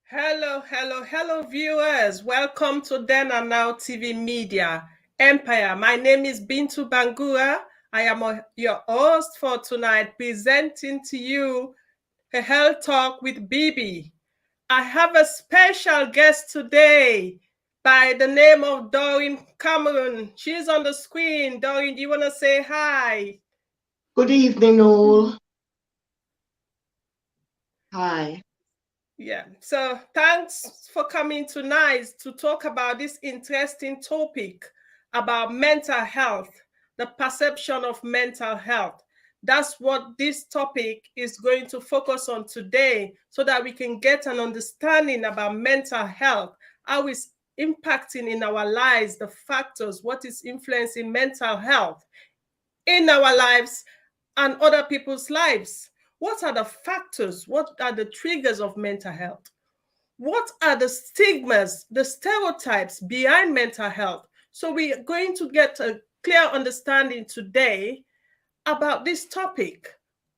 Hello, viewers. Welcome to Then and Now TV Media Empire. My name is Bintu Bangura. I am your host for tonight, presenting to you a health talk with Bibi. I have a special guest today by the name of Doreen Cameron. She's on the screen. Doreen, do you want to say hi? Good evening, all. Hi. Yeah, so thanks for coming tonight to talk about this interesting topic about mental health, the perception of mental health. That's what this topic is going to focus on today so that we can get an understanding about mental health, how it's impacting in our lives, the factors, what is influencing mental health in our lives and other people's lives. What are the factors? What are the triggers of mental health? What are the stigmas, the stereotypes behind mental health? So we are going to get a clear understanding today about this topic.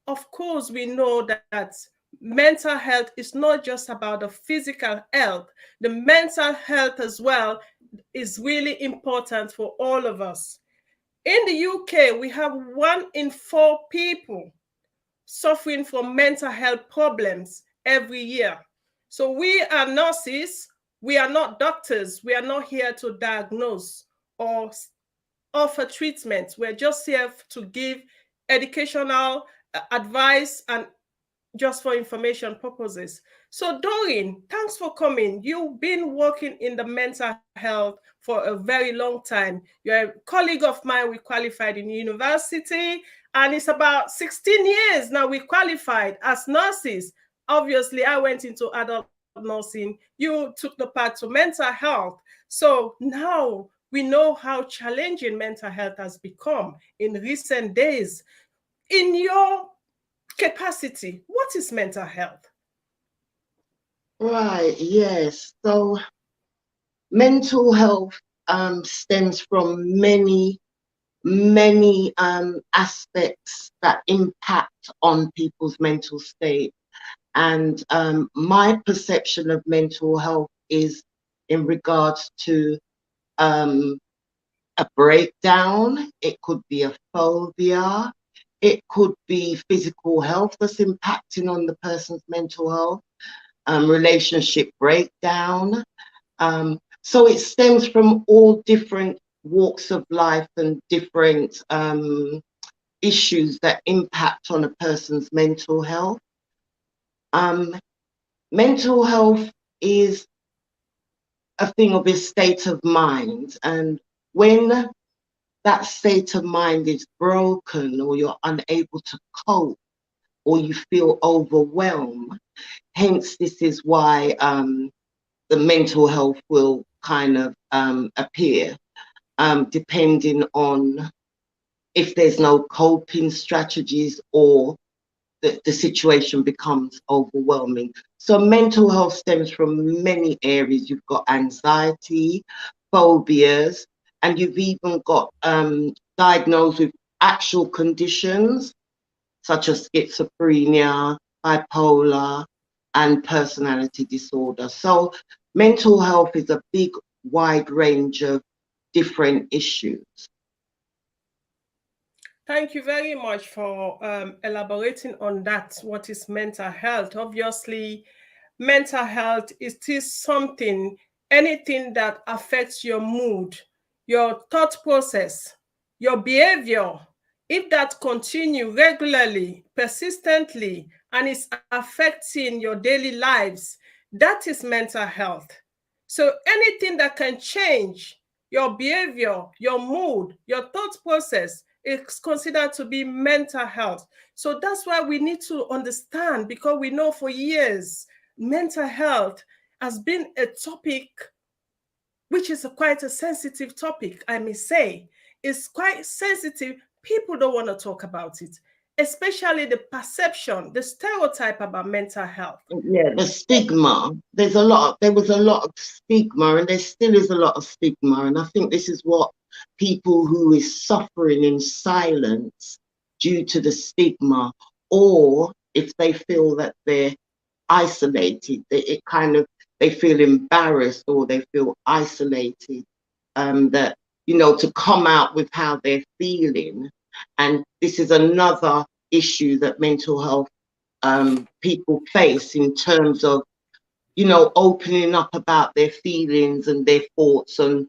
Of course, we know that mental health is not just about the physical health. The mental health as well is really important for all of us. In the UK, we have 1 in 4 people suffering from mental health problems every year. So we are nurses, we are not doctors, we are not here to diagnose or offer treatment. We're just here to give educational advice and just for information purposes. So Doreen, thanks for coming. You've been working in the mental health for a very long time. You're a colleague of mine. We qualified in university, and it's about 16 years now we qualified as nurses. Obviously, I went into adult nursing. You took the path to mental health. So now we know how challenging mental health has become in recent days. In your capacity, what is mental health? Right, yes. So mental health stems from many aspects that impact on people's mental state. And my perception of mental health is in regards to um, a breakdown. It could be a phobia. It could be physical health that's impacting on the person's mental health, relationship breakdown. So it stems from all different walks of life and different issues that impact on a person's mental health. Um, Mental health is a thing of a state of mind, and when that state of mind is broken or you're unable to cope or you feel overwhelmed, hence this is why the mental health will kind of appear, depending on if there's no coping strategies or the situation becomes overwhelming. So mental health stems from many areas. You've got anxiety, phobias, and you've even got diagnosed with actual conditions such as schizophrenia, bipolar, and personality disorder. So mental health is a big, wide range of different issues. Thank you very much for elaborating on that. What is mental health? Obviously, mental health is something, anything that affects your mood, your thought process, your behavior. If that continue regularly, persistently, and is affecting your daily lives, that is mental health. So anything that can change your behavior, your mood, your thought process is considered to be mental health. So that's why we need to understand, because we know for years mental health has been a topic which is quite a sensitive topic, I may say. It's quite sensitive. People don't want to talk about it, especially the perception, the stereotype about mental health. Yeah, the stigma. There was a lot of stigma, and there still is a lot of stigma. And I think this is what people who is suffering in silence due to the stigma, or if they feel that they're isolated, that it kind of they feel embarrassed or they feel isolated, that, you know, to come out with how they're feeling. And this is another issue that mental health people face in terms of, you know, opening up about their feelings and their thoughts and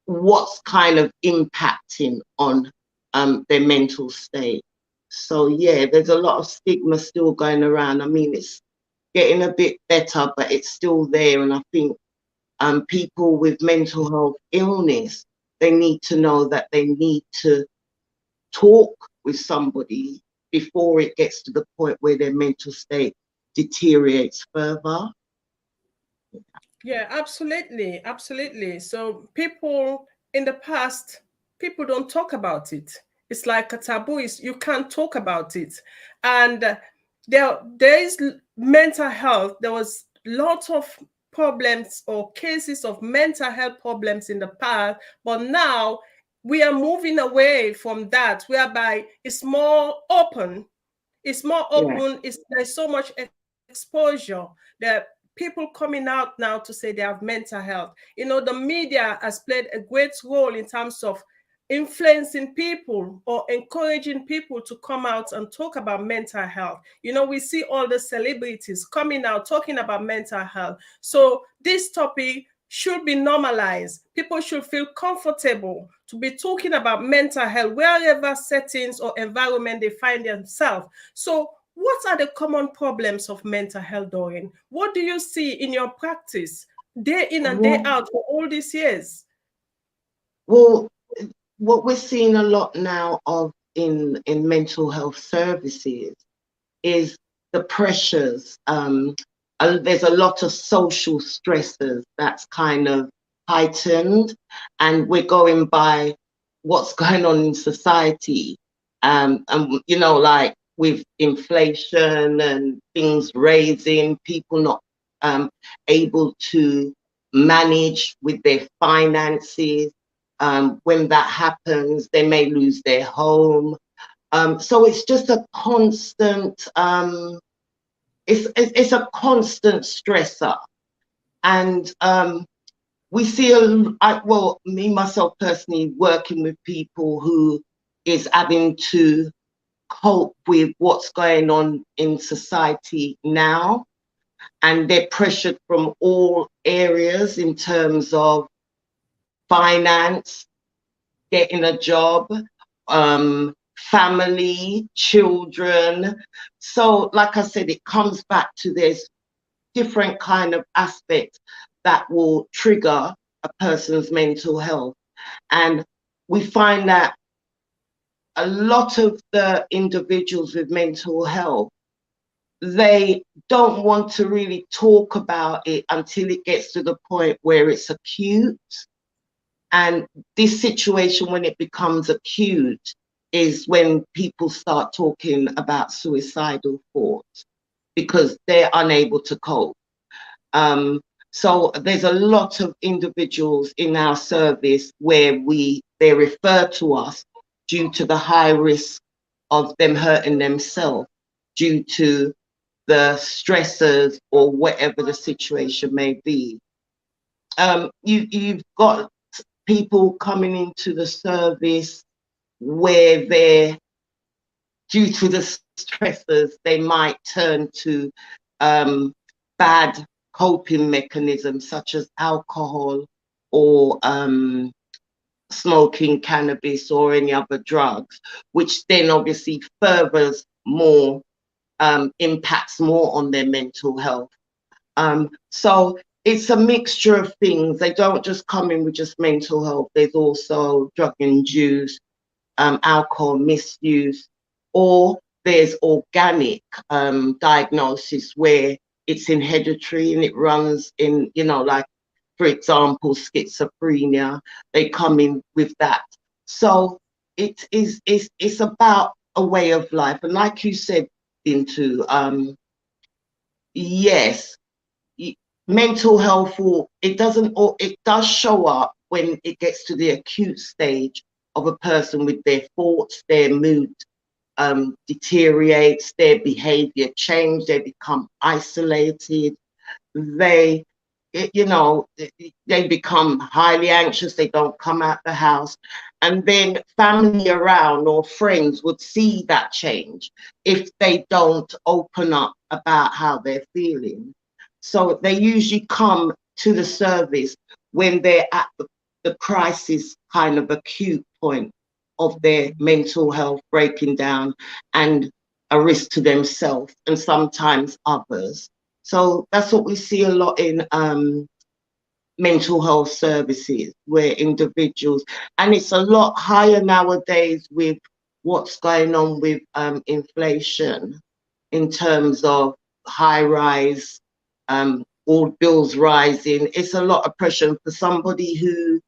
what's kind of impacting on their mental state. So yeah, there's a lot of stigma still going around. I mean, it's getting a bit better, but it's still there. And I think people with mental health illness, they need to know that they need to talk with somebody before it gets to the point where their mental state deteriorates further. Yeah, absolutely, absolutely. So people in the past, people don't talk about it. It's like a taboo. You can't talk about it. And there is mental health. There was lots of problems or cases of mental health problems in the past, but now we are moving away from that, whereby it's more open. It's more Yeah. open. There's so much exposure that people coming out now to say they have mental health. You know, the media has played a great role in terms of influencing people or encouraging people to come out and talk about mental health. You know, we see all the celebrities coming out talking about mental health. So this topic should be normalized. People should feel comfortable to be talking about mental health wherever settings or environment they find themselves. So what are the common problems of mental health, Doreen? What do you see in your practice day in and day Well, out for all these years? well, what we're seeing a lot now of in mental health services is the pressures. There's a lot of social stresses that's kind of heightened, and we're going by what's going on in society. And you know, like with inflation and things raising, people not able to manage with their finances. When that happens, they may lose their home. So it's just a constant, it's a constant stressor. And we see, well, me, myself personally, working with people who is having to cope with what's going on in society now. And they're pressured from all areas in terms of finance, getting a job, family, children. So, like I said, it comes back to this different kind of aspects that will trigger a person's mental health. And we find that a lot of the individuals with mental health, they don't want to really talk about it until it gets to the point where it's acute. And this situation, when it becomes acute, is when people start talking about suicidal thoughts because they're unable to cope. Um, so there's a lot of individuals in our service where they refer to us due to the high risk of them hurting themselves due to the stressors or whatever the situation may be. You've got people coming into the service where they're, due to the stressors, they might turn to bad coping mechanisms such as alcohol or smoking cannabis or any other drugs, which then obviously furthers more, impacts more on their mental health. So it's a mixture of things. They don't just come in with just mental health. There's also drug-induced, alcohol misuse, or there's organic diagnosis where it's inheritary and it runs in, you know, like, for example, schizophrenia. They come in with that. So it's about a way of life. And like you said, Into yes, mental health, or it doesn't, or it does show up when it gets to the acute stage of a person with their thoughts, their mood deteriorates, their behavior change, they become isolated, they you know, they become highly anxious, they don't come out the house. And then family around or friends would see that change if they don't open up about how they're feeling. So they usually come to the service when they're at the crisis kind of acute point of their mental health breaking down and a risk to themselves and sometimes others. So that's what we see a lot in mental health services, where individuals, and it's a lot higher nowadays with what's going on with inflation in terms of high rise, all bills rising. It's a lot of pressure for somebody who's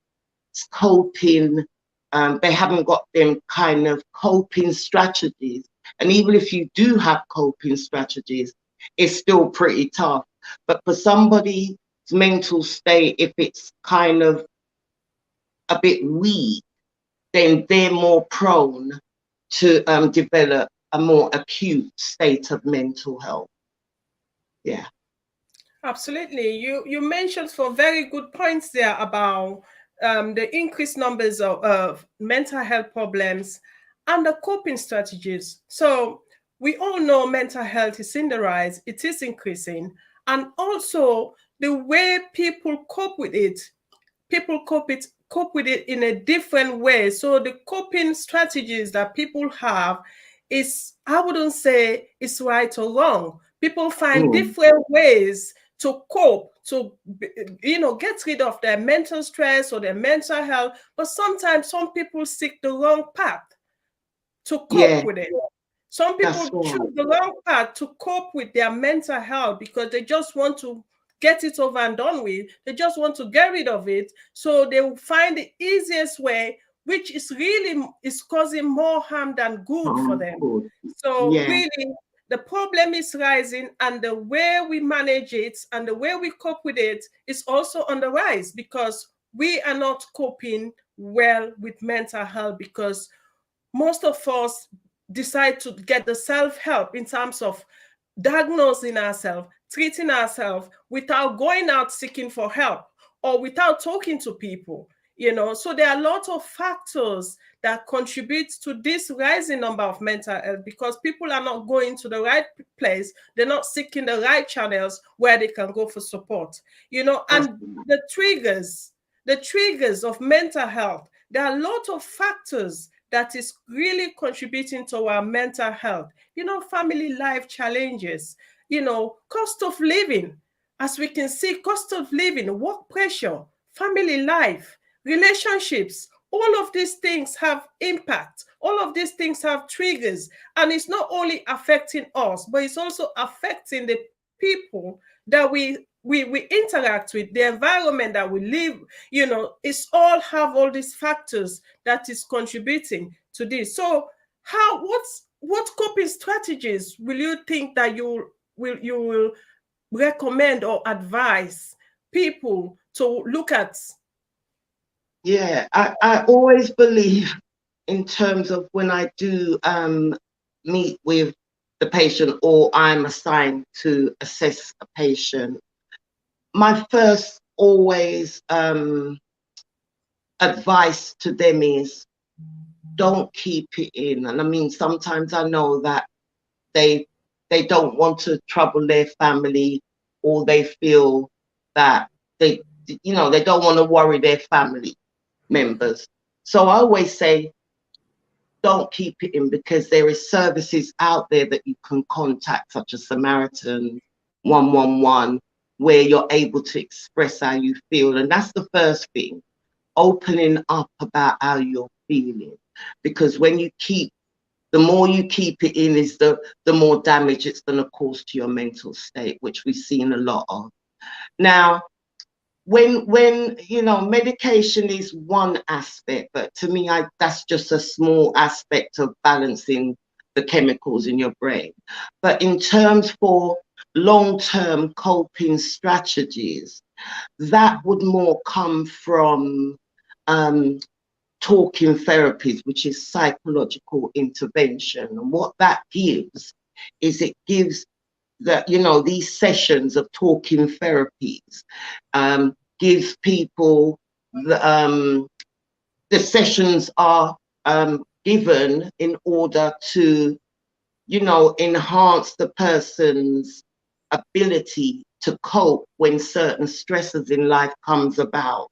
coping. They haven't got them kind of coping strategies. And even if you do have coping strategies, it's still pretty tough. But for somebody's mental state, if it's kind of a bit weak, then they're more prone to develop a more acute state of mental health. Yeah. Absolutely. You mentioned some very good points there about the increased numbers of mental health problems and the coping strategies. So we all know mental health is in the rise, it is increasing, and also the way people cope with it, people cope with it in a different way. So the coping strategies that people have is, I wouldn't say it's right or wrong. People find different ways to cope, to get rid of their mental stress or their mental health. But sometimes some people seek the wrong path to cope with it. Some people choose the wrong path to cope with their mental health because they just want to get it over and done with. They just want to get rid of it. So they will find the easiest way, which is causing more harm than good for them. So really, the problem is rising, and the way we manage it and the way we cope with it is also on the rise, because we are not coping well with mental health, because most of us decide to get the self-help in terms of diagnosing ourselves, treating ourselves without going out seeking for help or without talking to people. So there are a lot of factors that contribute to this rising number of mental health, because people are not going to the right place. They're not seeking the right channels where they can go for support. And the triggers of mental health, there are a lot of factors that is really contributing to our mental health. Family life challenges, cost of living. As we can see, cost of living, work pressure, family life, relationships, all of these things have impact. All of these things have triggers. And it's not only affecting us, but it's also affecting the people that we interact with, the environment that we live. It's all have all these factors that is contributing to this. So what coping strategies will you think that you will recommend or advise people to look at? Yeah, I always believe, in terms of when I do meet with the patient or I'm assigned to assess a patient, my first always advice to them is, don't keep it in. And I mean, sometimes I know that they don't want to trouble their family, or they feel that they don't want to worry their family members. So I always say, don't keep it in, because there is services out there that you can contact, such as Samaritan 111, where you're able to express how you feel. And that's the first thing, opening up about how you're feeling. Because when you keep, the more you keep it in, is the more damage it's going to cause to your mental state, which we've seen a lot of. Now, when medication is one aspect, but to me, that's just a small aspect of balancing the chemicals in your brain. But in terms for long-term coping strategies, that would more come from talking therapies, which is psychological intervention. And what that gives is, it gives that, you know, these sessions of talking therapies gives people the sessions are given in order to, you know, enhance the person's ability to cope when certain stresses in life comes about.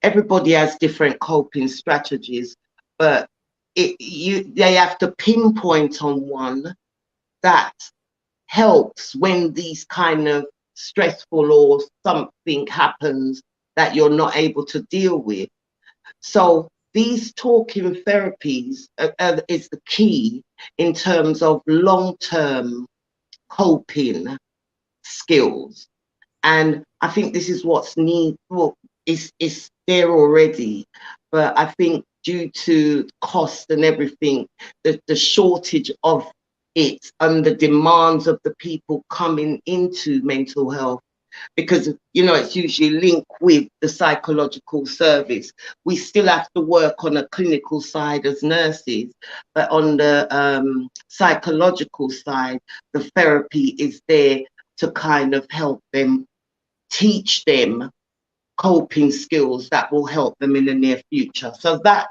Everybody has different coping strategies, but they have to pinpoint on one that helps when these kind of stressful or something happens that you're not able to deal with. So these talking therapies is the key in terms of long-term coping skills. And I think this is what's well, is there already, but I think due to cost and everything, the shortage of it and the demands of the people coming into mental health, because, you know, it's usually linked with the psychological service. We still have to work on a clinical side as nurses, but on the psychological side, the therapy is there to kind of help them, teach them coping skills that will help them in the near future. So that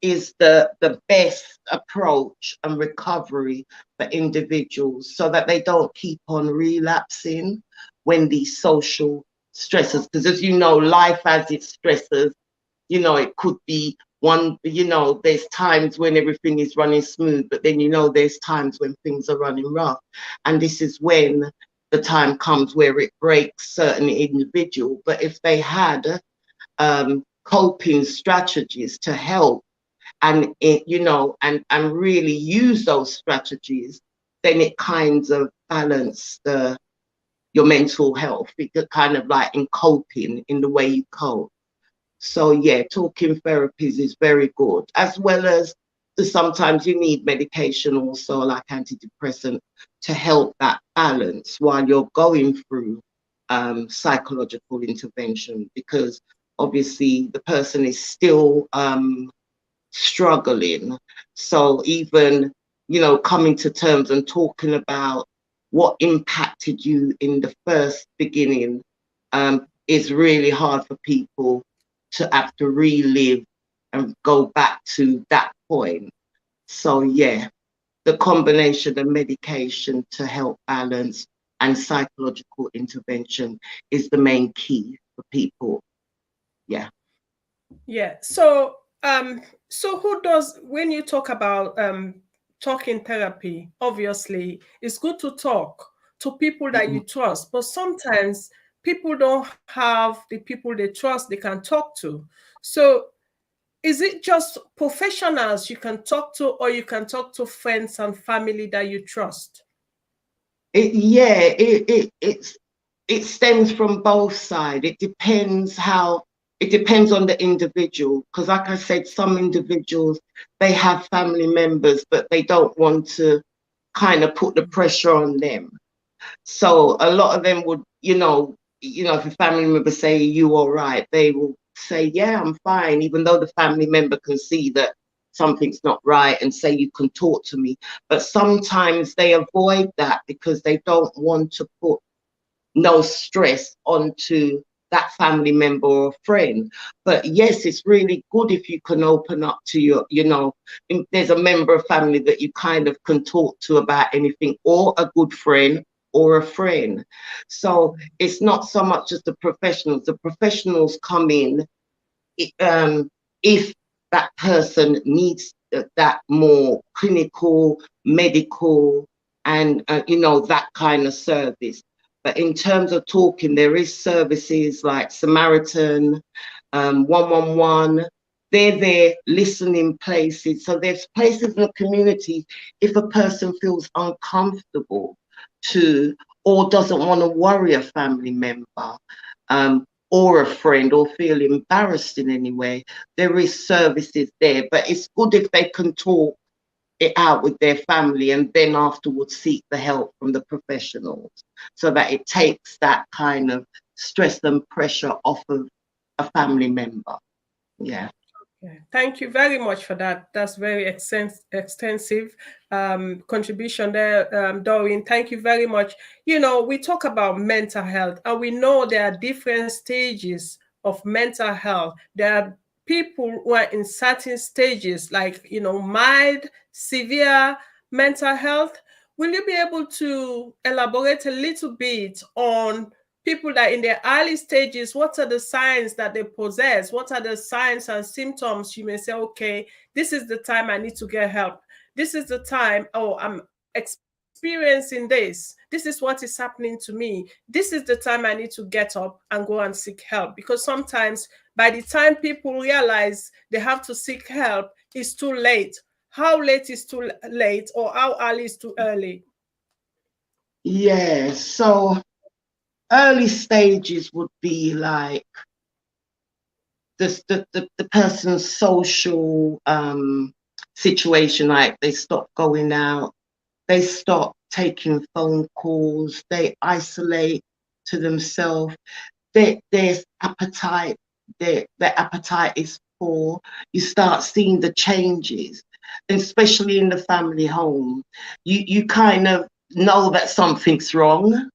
is the best approach and recovery for individuals, so that they don't keep on relapsing when these social stresses, because as you know, life has its stresses. You know, it could be one, you know, there's times when everything is running smooth, but then, you know, there's times when things are running rough. And this is when the time comes where it breaks certain individual. But if they had coping strategies to help and it, you know, and really use those strategies, then it kind of balance your mental health. It could kind of like in coping in the way you cope. So yeah, talking therapies is very good, as well as sometimes you need medication also, like antidepressant, to help that balance while you're going through psychological intervention, because obviously the person is still struggling. So even, you know, coming to terms and talking about what impacted you in the first beginning is really hard for people to have to relive and go back to that point. So yeah, the combination of medication to help balance and psychological intervention is the main key for people. Yeah. Yeah. So who does, when you talk about talking therapy, obviously it's good to talk to people that you trust, but sometimes people don't have the people they trust they can talk to. So is it just professionals you can talk to, or you can talk to friends and family that you trust? It stems from both sides. It depends on the individual, because like I said, some individuals, they have family members, but they don't want to kind of put the pressure on them. So a lot of them would, if a family member say, you all right, they will say, yeah, I'm fine, even though the family member can see that something's not right and say, you can talk to me. But sometimes they avoid that because they don't want to put no stress onto that family member or friend. But yes, it's really good if you can open up to if there's a member of family that you kind of can talk to about anything, or a good friend or a friend. So it's not so much as the professionals. The professionals come in if that person needs that more clinical, medical, and that kind of service. But in terms of talking, there is services like Samaritan, 111. They're there listening places. So there's places in the community if a person feels uncomfortable to, or doesn't want to worry a family member, or a friend, or feel embarrassed in any way, there is services there. But it's good if they can talk it out with their family and then afterwards seek the help from the professionals, so that it takes that kind of stress and pressure off of a family member. Yeah. Yeah, thank you very much for that. That's very extensive contribution there, Doreen. Thank you very much. You know, we talk about mental health, and we know there are different stages of mental health. There are people who are in certain stages, like, you know, mild, severe mental health. Will you be able to elaborate a little bit on people that in their early stages, what are the signs that they possess? What are the signs and symptoms you may say, okay, this is the time I need to get help. This is the time, oh, I'm experiencing this. This is what is happening to me. This is the time I need to get up and go and seek help. Because sometimes by the time people realize they have to seek help, it's too late. How late is too late, or how early is too early? Yeah, so early stages would be like the person's social situation, like they stop going out, they stop taking phone calls, they isolate to themselves, their appetite, their appetite is poor. You start seeing the changes, especially in the family home. You kind of know that something's wrong,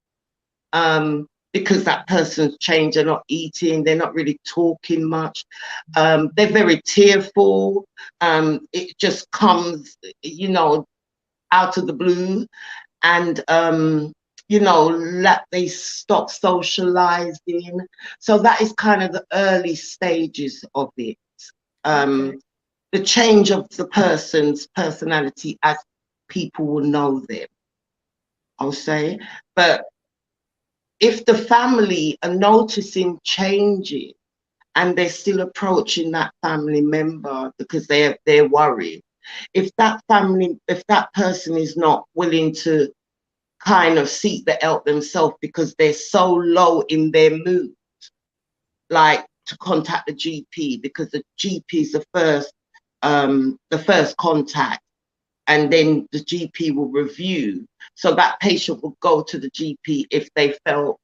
because that person's changed. They're not eating, they're not really talking much, they're very tearful. It just comes, you know, out of the blue. And you know, that they stop socializing. So that is kind of the early stages of it. Okay. The change of the person's personality as people will know them, I'll say. But if the family are noticing changes and they're still approaching that family member because they're worried, if that person is not willing to kind of seek the help themselves because they're so low in their mood, like to contact the GP, because the GP is the first contact, and then the GP will review. So that patient will go to the GP if they felt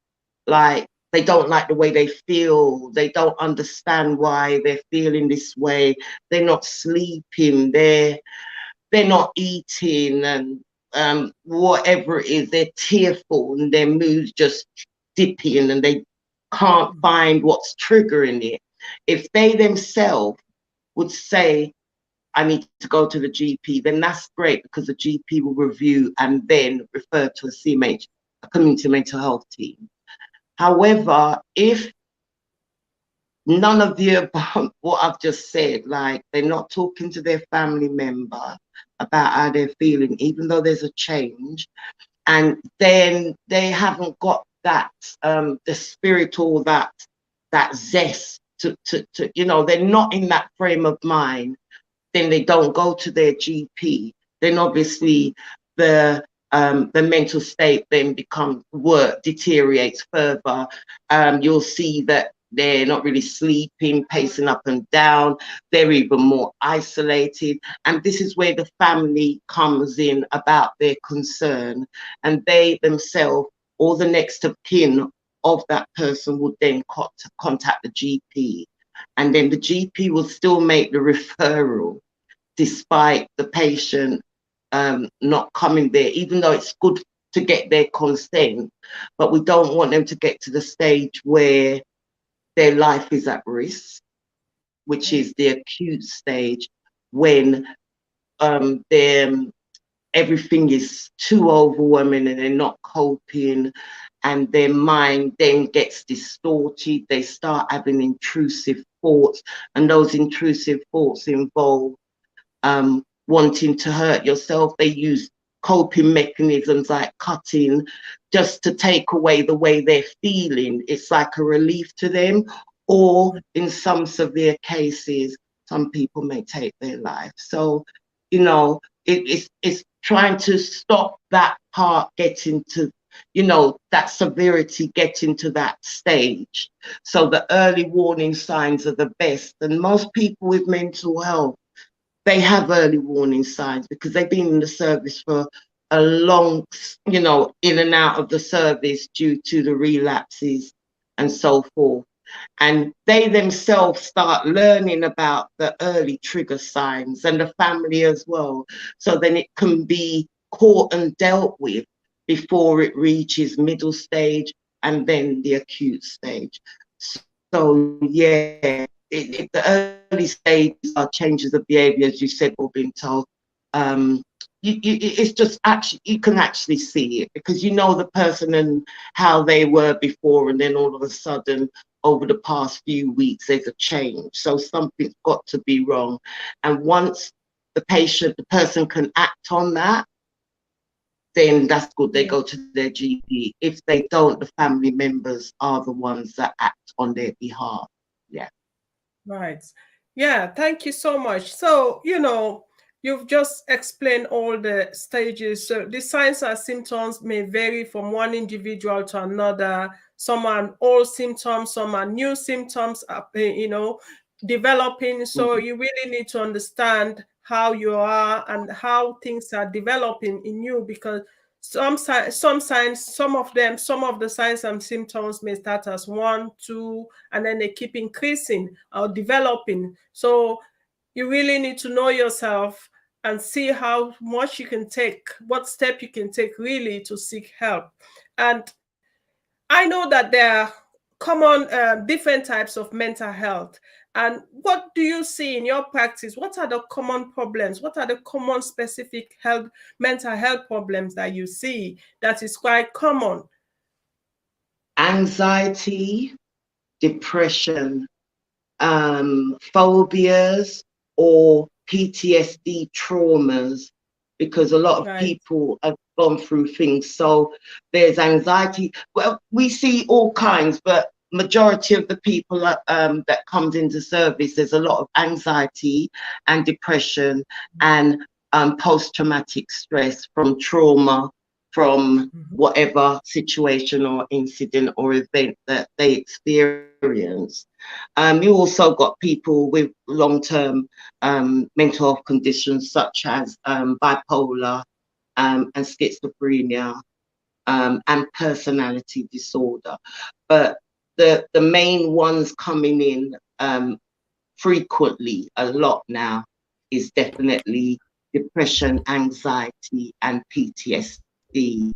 like they don't like the way they feel, they don't understand why they're feeling this way, they're not sleeping, they're not eating, and whatever it is, they're tearful and their mood's just dipping and they can't find what's triggering it. If they themselves would say, I need to go to the GP, then that's great, because the GP will review and then refer to a CMH, a community mental health team. However, if none of the above, what I've just said, like they're not talking to their family member about how they're feeling, even though there's a change, and then they haven't got that the spirit or that zest to you know, they're not in that frame of mind, then they don't go to their GP. Then obviously the mental state then deteriorates further. You'll see that they're not really sleeping, pacing up and down. They're even more isolated. And this is where the family comes in about their concern. And they themselves, or the next of kin of that person, would then contact the GP. And then the GP will still make the referral despite the patient not coming there, even though it's good to get their consent. But we don't want them to get to the stage where their life is at risk, which is the acute stage, when everything is too overwhelming and they're not coping, and their mind then gets distorted. They start having intrusive thoughts, and those intrusive thoughts involve wanting to hurt yourself. They use coping mechanisms like cutting, just to take away the way they're feeling. It's like a relief to them. Or in some severe cases, some people may take their life. So, you know, it's trying to stop that part getting to, you know, that severity getting to that stage. So the early warning signs are the best. And most people with mental health, they have early warning signs because they've been in the service for a long, you know, in and out of the service due to the relapses and so forth. and they themselves start learning about the early trigger signs, and the family as well, so then it can be caught and dealt with before it reaches middle stage and then the acute stage. So yeah, the early stages are changes of behavior, as you said, or being told. um, it's just actually, you can actually see it, because you know the person and how they were before, and then all of a sudden over the past few weeks there's a change. So something's got to be wrong, and once the person can act on that, then that's good. They Yeah. go to their GP. If they don't, the family members are the ones that act on their behalf. Yeah. Right. Yeah, thank you so much. So, you've just explained all the stages. So the signs and symptoms may vary from one individual to another. Some are old symptoms, some are new symptoms, developing. So Mhm. you really need to understand how you are and how things are developing in you, because some of the signs and symptoms may start as one, two, and then they keep increasing or developing. So you really need to know yourself and see how much you can take, what step you can take really to seek help. And I know that there are common different types of mental health. And what do you see in your practice? What are the common problems? What are the common specific mental health problems that you see that is quite common? Anxiety, depression, phobias, or PTSD traumas, because a lot of Right. people have gone through things. So there's anxiety. Well, we see all kinds, but majority of the people that comes into service, there's a lot of anxiety and depression and post-traumatic stress from trauma, from Mhm. whatever situation or incident or event that they experience. You also got people with long-term mental health conditions such as bipolar and schizophrenia and personality disorder. But the main ones coming in frequently, a lot now, is definitely depression, anxiety, and PTSD.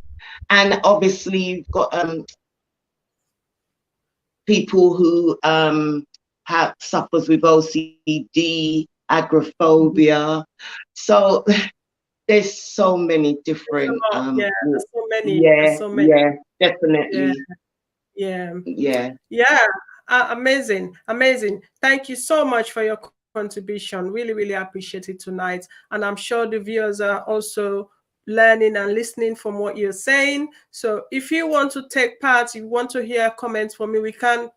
And obviously, you've got people who suffers with OCD, Mhm. agoraphobia. So there's so many There's different a lot. Yeah, there's so many. There's yeah, so many. yeah, Yeah, definitely. yeah. Yeah. Yeah, amazing, amazing. Thank you so much for your contribution. Really, really appreciate it tonight. And I'm sure the viewers are also learning and listening from what you're saying. So if you want to take part, you want to hear comments from me, we can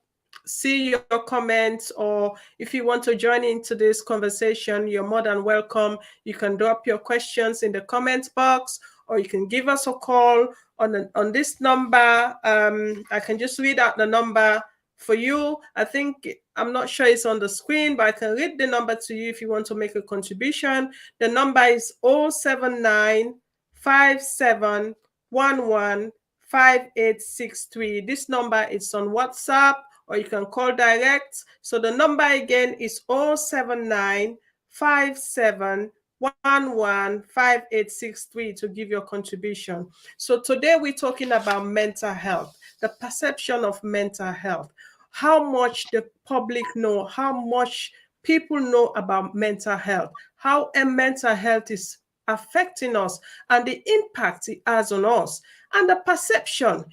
see your comments, or if you want to join into this conversation, you're more than welcome. You can drop your questions in the comments box, or you can give us a call on this number. I can just read out the number for you. I think, I'm not sure it's on the screen, but I can read the number to you if you want to make a contribution. The number is 079 5711 5863. This number is on WhatsApp, or you can call direct. So the number again is 079 5711 5863 to give your contribution. So today we're talking about mental health, the perception of mental health, how much the public know, how much people know about mental health, how a mental health is affecting us, and the impact it has on us, and the perception.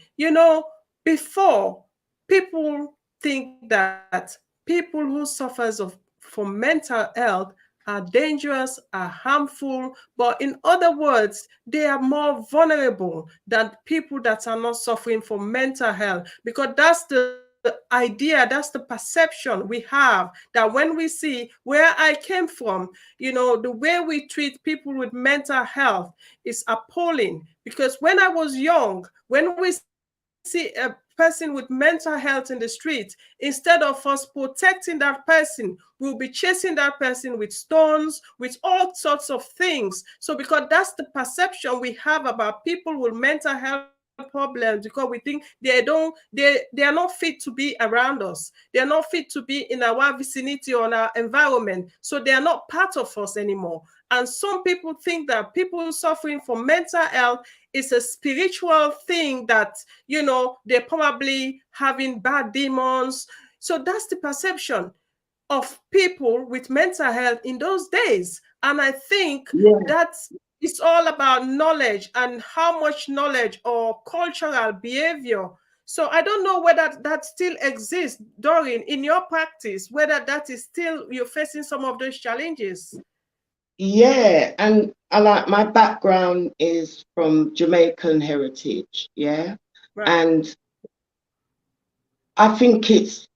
Before, people think that people who suffers from mental health are dangerous, are harmful, but in other words, they are more vulnerable than people that are not suffering from mental health, because that's the idea, that's the perception we have, that when we see where I came from, the way we treat people with mental health is appalling. Because when I was young, when we see a person with mental health in the street, instead of us protecting that person, we'll be chasing that person with stones, with all sorts of things. So because that's the perception we have about people with mental health in the street, problems because we think they are not fit to be around us. They are not fit to be in our vicinity or in our environment. So they are not part of us anymore. And some people think that people suffering from mental health is a spiritual thing, that, you know, they're probably having bad demons. So that's the perception of people with mental health in those days. And I think Yeah. that's, it's all about knowledge and how much knowledge or cultural behavior. So I don't know whether that still exists, Doreen, in your practice, whether that is still, you're facing some of those challenges. Yeah, and I like, my background is from Jamaican heritage, yeah. Right. And I think it's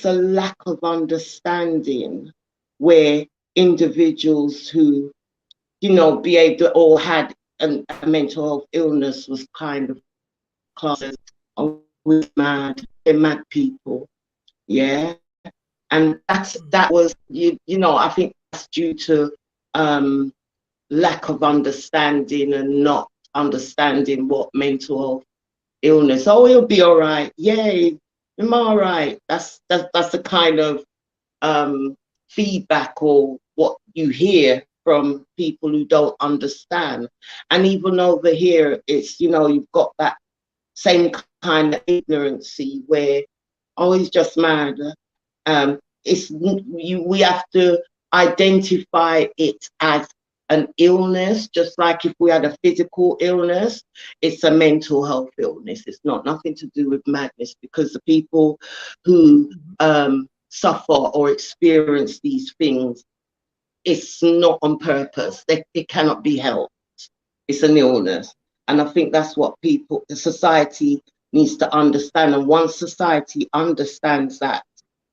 a lack of understanding where individuals who, you know, behaved or had a mental health illness was kind of classed as, oh, we're mad, they're mad people, yeah. And that was, you know, I think that's due to lack of understanding and not understanding what mental health illness. Oh, he'll be all right. Yay, I'm all right. That's the kind of feedback or what you hear from people who don't understand. And even over here, it's, you know, you've got that same kind of ignorancy where, oh, he's just mad. We have to identify it as an illness, just like if we had a physical illness, it's a mental health illness. It's not nothing to do with madness, because the people who suffer or experience these things, it's not on purpose. It cannot be helped. It's an illness. And I think that's what people, the society needs to understand. And once society understands that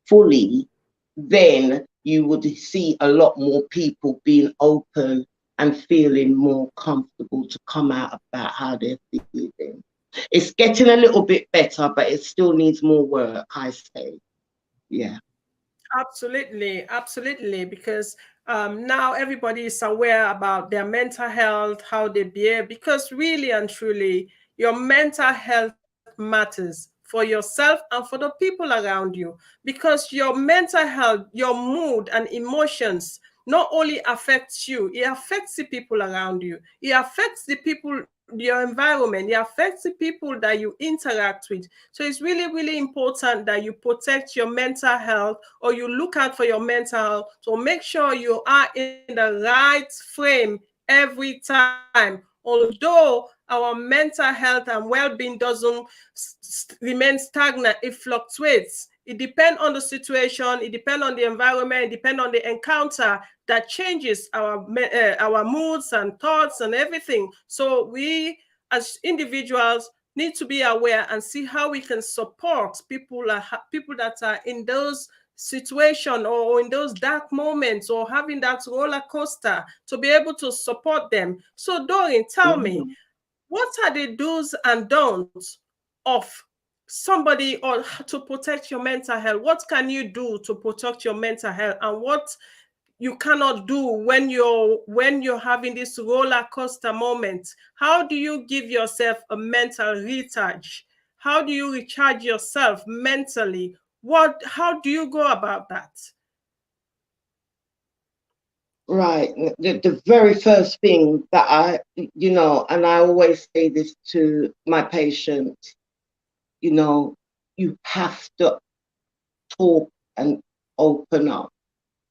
fully, then you would see a lot more people being open and feeling more comfortable to come out about how they're feeling. It's getting a little bit better, but it still needs more work, I say. Yeah. Absolutely, absolutely, because now everybody is aware about their mental health, how they behave, because really and truly, your mental health matters for yourself and for the people around you, because your mental health, your mood and emotions not only affects you, it affects the people around you, it affects the people, your environment, it affects the people that you interact with. So it's really, really important that you protect your mental health, or you look out for your mental health, to make sure you are in the right frame every time. Although our mental health and well-being doesn't remain stagnant, it fluctuates. It depends on the situation, it depends on the environment, it depends on the encounter that changes our moods and thoughts and everything. So we as individuals need to be aware and see how we can support people that are in those situation or in those dark moments or having that roller coaster, to be able to support them. So Doreen, tell me, what are the do's and don'ts of somebody, or to protect your mental health? What can you do to protect your mental health, and what you cannot do when you're having this roller coaster moment? How do you give yourself a mental recharge? How do you recharge yourself mentally? How do you go about that? Right. The very first thing that you know, and I always say this to my patients, you know, you have to talk and open up.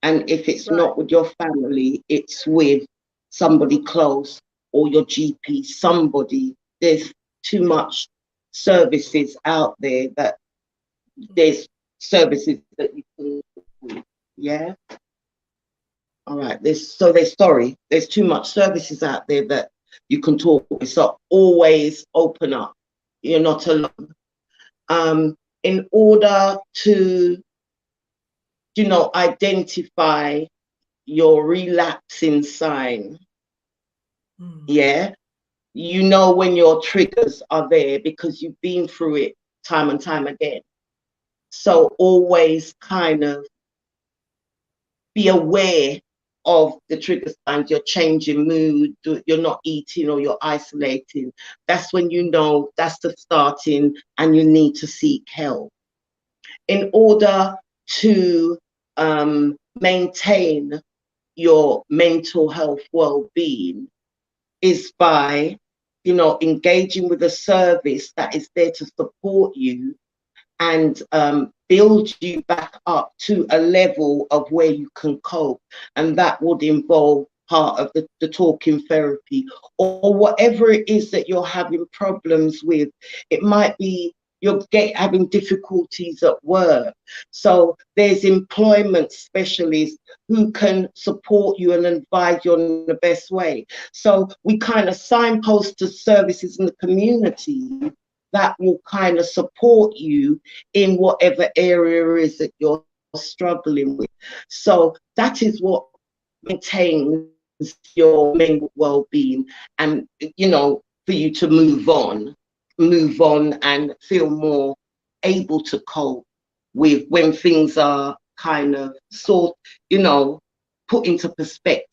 And if it's Right. not with your family, it's with somebody close or your GP, somebody. There's too much services out there that there's services that you can do. Yeah. All right. There's too much services out there that you can talk with. So always open up. You're not alone. In order to, you know, identify your relapsing sign, yeah, you know when your triggers are there because you've been through it time and time again. So always kind of be aware of the trigger signs, you're changing mood, you're not eating or you're isolating, that's when you know that's the starting and you need to seek help. In order to maintain your mental health well-being is by, you know, engaging with a service that is there to support you and build you back up to a level of where you can cope. And that would involve part of the talking therapy or whatever it is that you're having problems with. It might be you're having difficulties at work. So there's employment specialists who can support you and advise you in the best way. So we kind of signpost to services in the community that will kind of support you in whatever area it is that you're struggling with. So that is what maintains your mental well-being, and you know, for you to move on and feel more able to cope with when things are kind of sort, you know, put into perspective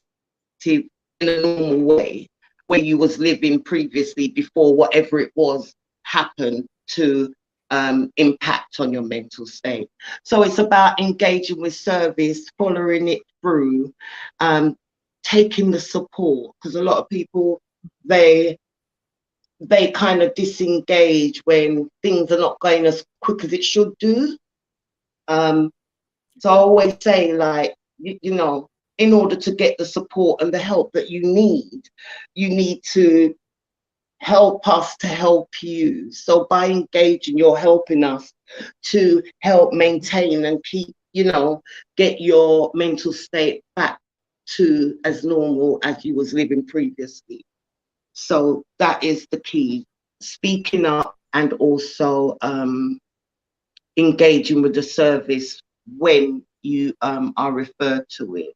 in a normal way, where you was living previously before whatever it was happened to impact on your mental state. So it's about engaging with service, following it through, taking the support, because a lot of people, they kind of disengage when things are not going as quick as it should do. So I always say, like, you know, in order to get the support and the help that you need to help us to help you. So by engaging, you're helping us to help maintain and keep, you know, get your mental state back to as normal as you was living previously. So that is the key, speaking up and also engaging with the service when you are referred to it.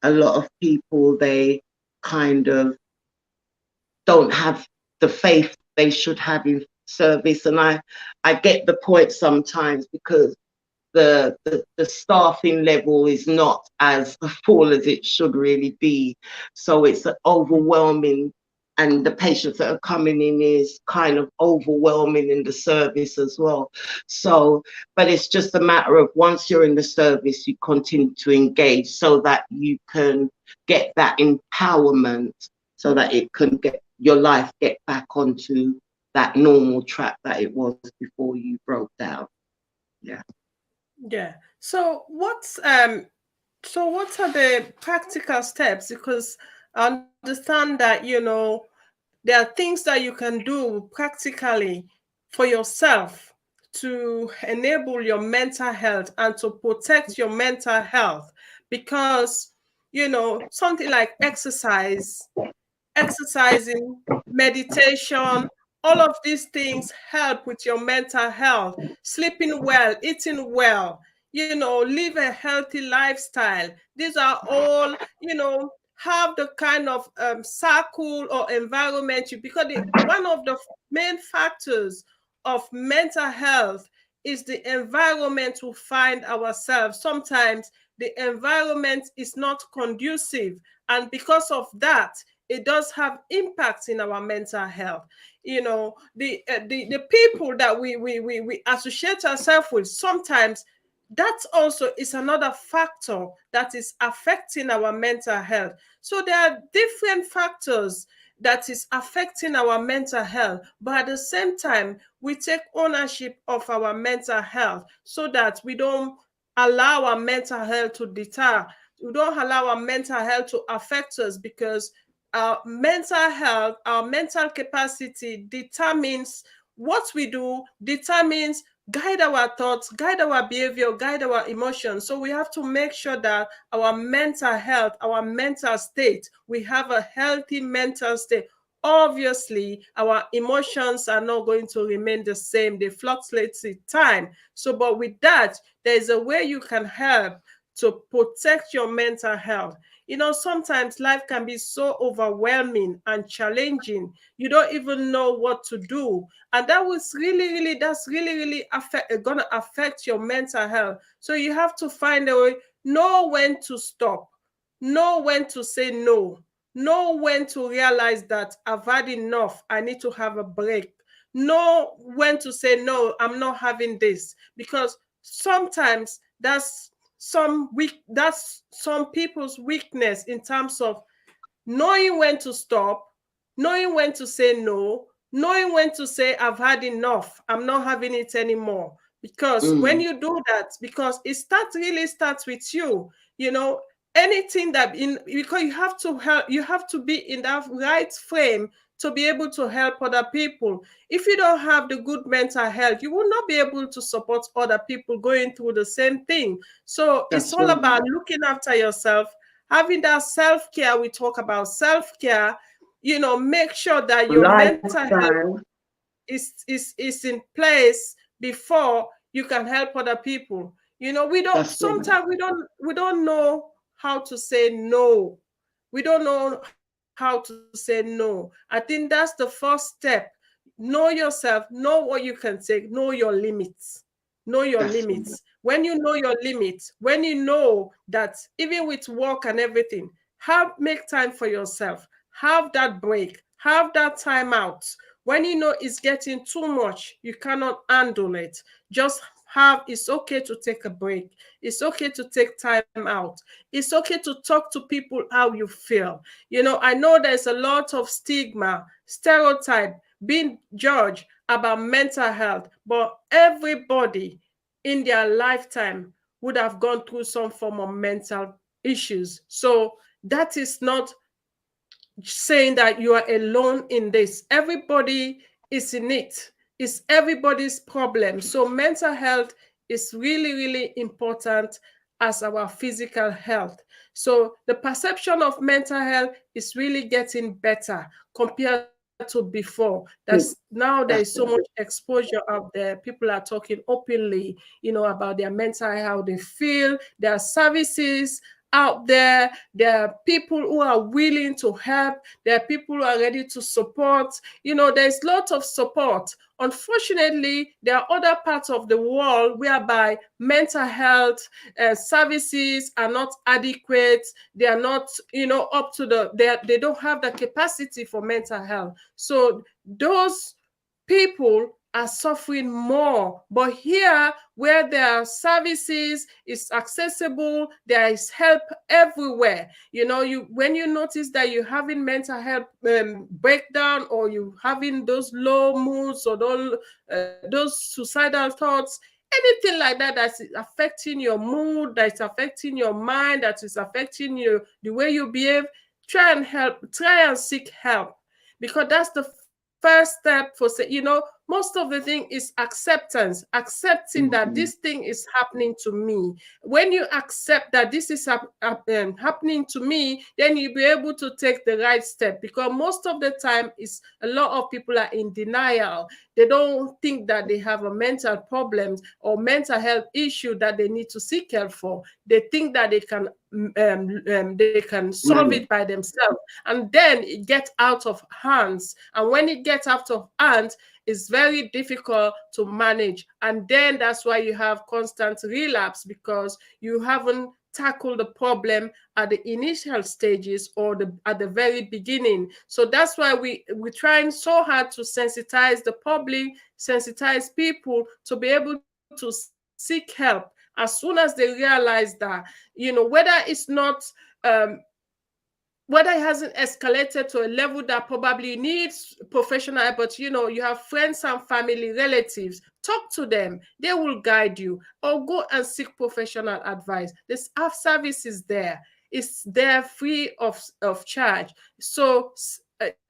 A lot of people, they kind of don't have the faith they should have in service, and I get the point sometimes, because the staffing level is not as full as it should really be, so it's overwhelming, and the patients that are coming in is kind of overwhelming in the service as well. So, but it's just a matter of, once you're in the service, you continue to engage so that you can get that empowerment, so that it can get your life get back onto that normal track that it was before you broke down. Yeah. Yeah. So what are the practical steps? Because I understand that, you know, there are things that you can do practically for yourself to enable your mental health and to protect your mental health, because, you know, something like exercising, meditation, all of these things help with your mental health. Sleeping well, eating well, you know, live a healthy lifestyle. These are all, you know, have the kind of circle or environment you, because one of the main factors of mental health is the environment we find ourselves. Sometimes the environment is not conducive, and because of that, it does have impacts in our mental health. You know, the people that we associate ourselves with, sometimes that also is another factor that is affecting our mental health. So there are different factors that is affecting our mental health, but at the same time, we take ownership of our mental health so that we don't allow our mental health to deter. We don't allow our mental health to affect us, because our mental health, our mental capacity determines what we do, determines, guide our thoughts, guide our behavior, guide our emotions. So we have to make sure that our mental health, our mental state, we have a healthy mental state. Obviously, our emotions are not going to remain the same. They fluctuate with time. So, but with that, there is a way you can help to protect your mental health. You know, sometimes life can be so overwhelming and challenging. You don't even know what to do. And that was that's really gonna affect your mental health. So you have to find a way, know when to stop, know when to say no, know when to realize that I've had enough, I need to have a break, know when to say no, I'm not having this. Because sometimes that's some people's weakness in terms of knowing when to stop, knowing when to say no, knowing when to say I've had enough, I'm not having it anymore. Because when you do that, because it really starts with you, you know, anything that in, because you have to help, you have to be in that right frame to be able to help other people. If you don't have the good mental health, you will not be able to support other people going through the same thing. So it's That's all right. about looking after yourself, having that self-care. We talk about self-care, you know, make sure that your mental health Lifestyle. is in place before you can help other people. You know, we don't, That's right. sometimes we don't know how to say no. We don't know how to say no. I think that's the first step. Know yourself, know what you can take, know your limits. Know your That's limits. right. When you know your limits, when you know that even with work and everything, make time for yourself. Have that break. Have that time out. When you know it's getting too much, you cannot handle it. Just it's okay to take a break. It's okay to take time out. It's okay to talk to people how you feel. You know, I know there's a lot of stigma, stereotype, being judged about mental health, but everybody in their lifetime would have gone through some form of mental issues. So that is not saying that you are alone in this. Everybody is in it. It's everybody's problem. So mental health is really, really important as our physical health. So the perception of mental health is really getting better compared to before. Now there is so That's much right. exposure out there. People are talking openly, you know, about their mental, how they feel. There are services out there. There are people who are willing to help. There are people who are ready to support. You know, there's lots of support. Unfortunately, there are other parts of the world whereby mental health services are not adequate. They are not, you know, up to they don't have the capacity for mental health. So those people are suffering more. But here, where there are services, it's accessible, there is help everywhere. You know, when you notice that you're having mental health breakdown, or you having those low moods, or those suicidal thoughts, anything like that that's affecting your mood, that's affecting your mind, that is affecting you, the way you behave, try and seek help. Because that's the first step for, you know, most of the thing is accepting that this Mm-hmm. thing is happening to me. When you accept that this is happening to me, then you'll be able to take the right step. Because most of the time, is a lot of people are in denial. They don't think that they have a mental problem or mental health issue that they need to seek help for. They think that they can solve it Money. by themselves, and then it gets out of hands. And when it gets out of hands, it's very difficult to manage. And then that's why you have constant relapse, because you haven't tackled the problem at the initial stages, or at the very beginning. So that's why we're trying so hard to sensitize the public, sensitize people to be able to seek help as soon as they realize that, you know, um, whether it hasn't escalated to a level that probably needs professional help. But you know, you have friends and family, relatives, talk to them, they will guide you, or go and seek professional advice. This service is there, it's there free of charge. So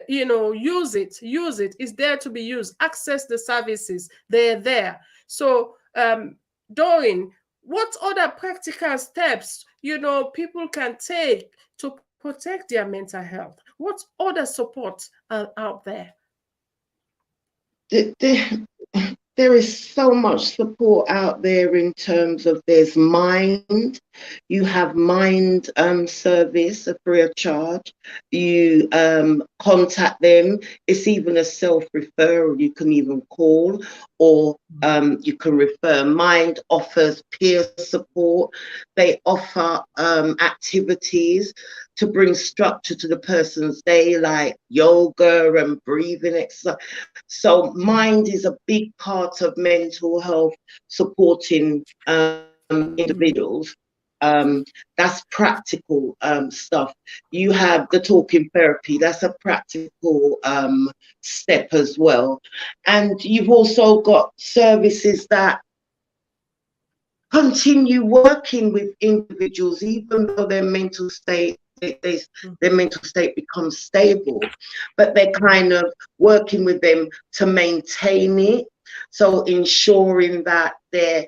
you know, use it, it's there to be used. Access the services, they're there. So Doreen, what other practical steps, you know, people can take to protect their mental health? What other support are out there? The, the, There is so much support out there in terms of there's Mind. You have Mind service free of charge. You contact them. It's even a self-referral. You can even call, or you can refer. Mind offers peer support. They offer activities to bring structure to the person's day, like yoga and breathing exercise. So Mind is a big part of mental health, supporting individuals. That's practical stuff. You have the talking therapy, that's a practical step as well. And you've also got services that continue working with individuals, even though their mental state, their mental state becomes stable, but they're kind of working with them to maintain it. So ensuring that their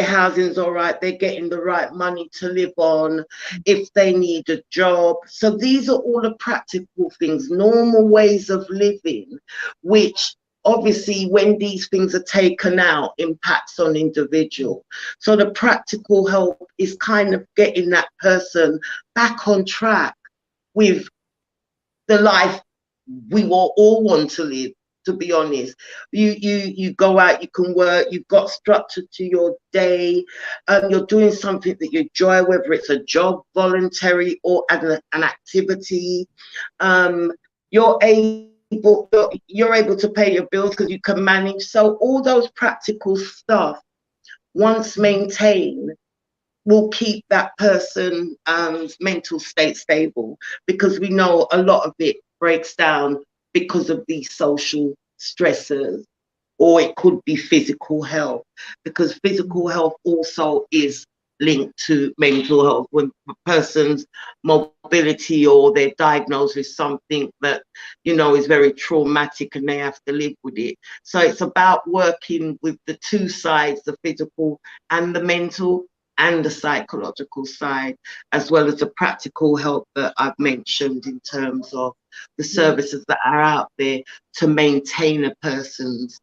housing's all right, they're getting the right money to live on, if they need a job. So these are all the practical things, normal ways of living, which obviously when these things are taken out impacts on individual. So the practical help is kind of getting that person back on track with the life we will all want to live. To be honest, you go out, you can work, you've got structure to your day, you're doing something that you enjoy, whether it's a job, voluntary, or an activity. You're able to pay your bills because you can manage. So all those practical stuff, once maintained, will keep that person's mental state stable, because we know a lot of it breaks down because of these social stressors, or it could be physical health, because physical health also is linked to mental health. When a person's mobility, or they're diagnosed with something that, you know, is very traumatic and they have to live with it. So it's about working with the two sides, the physical and the mental, and the psychological side, as well as the practical help that I've mentioned in terms of the services that are out there to maintain a person's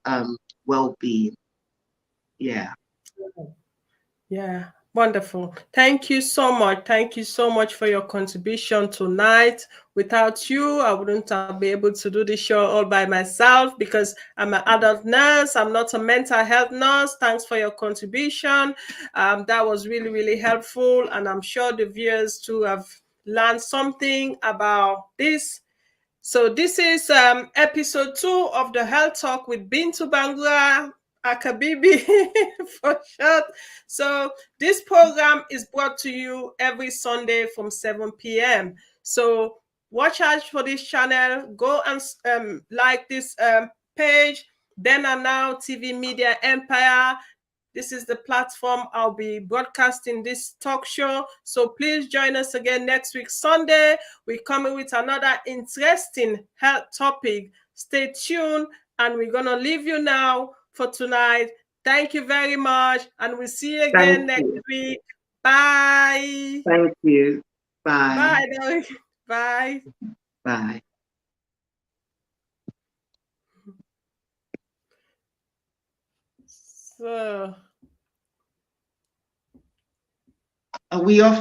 well-being. Yeah. Yeah, wonderful. Thank you so much. Thank you so much for your contribution tonight. Without you, I wouldn't have been able to do the show all by myself, because I'm an adult nurse. I'm not a mental health nurse. Thanks for your contribution. That was really, really helpful. And I'm sure the viewers too have learned something about this. So this is episode 2 of the Health Talk with Bintu Bangura Akabibi for short. So this program is brought to you every Sunday from 7 p.m. So watch out for this channel. Go and like this page, Then and Now TV Media Empire. This is the platform I'll be broadcasting this talk show. So please join us again next week, Sunday. We're coming with another interesting health topic. Stay tuned, and we're going to leave you now for tonight. Thank you very much, and we'll see you again next week. Bye. Thank you. Bye. Bye. Bye. Bye. So, are we off?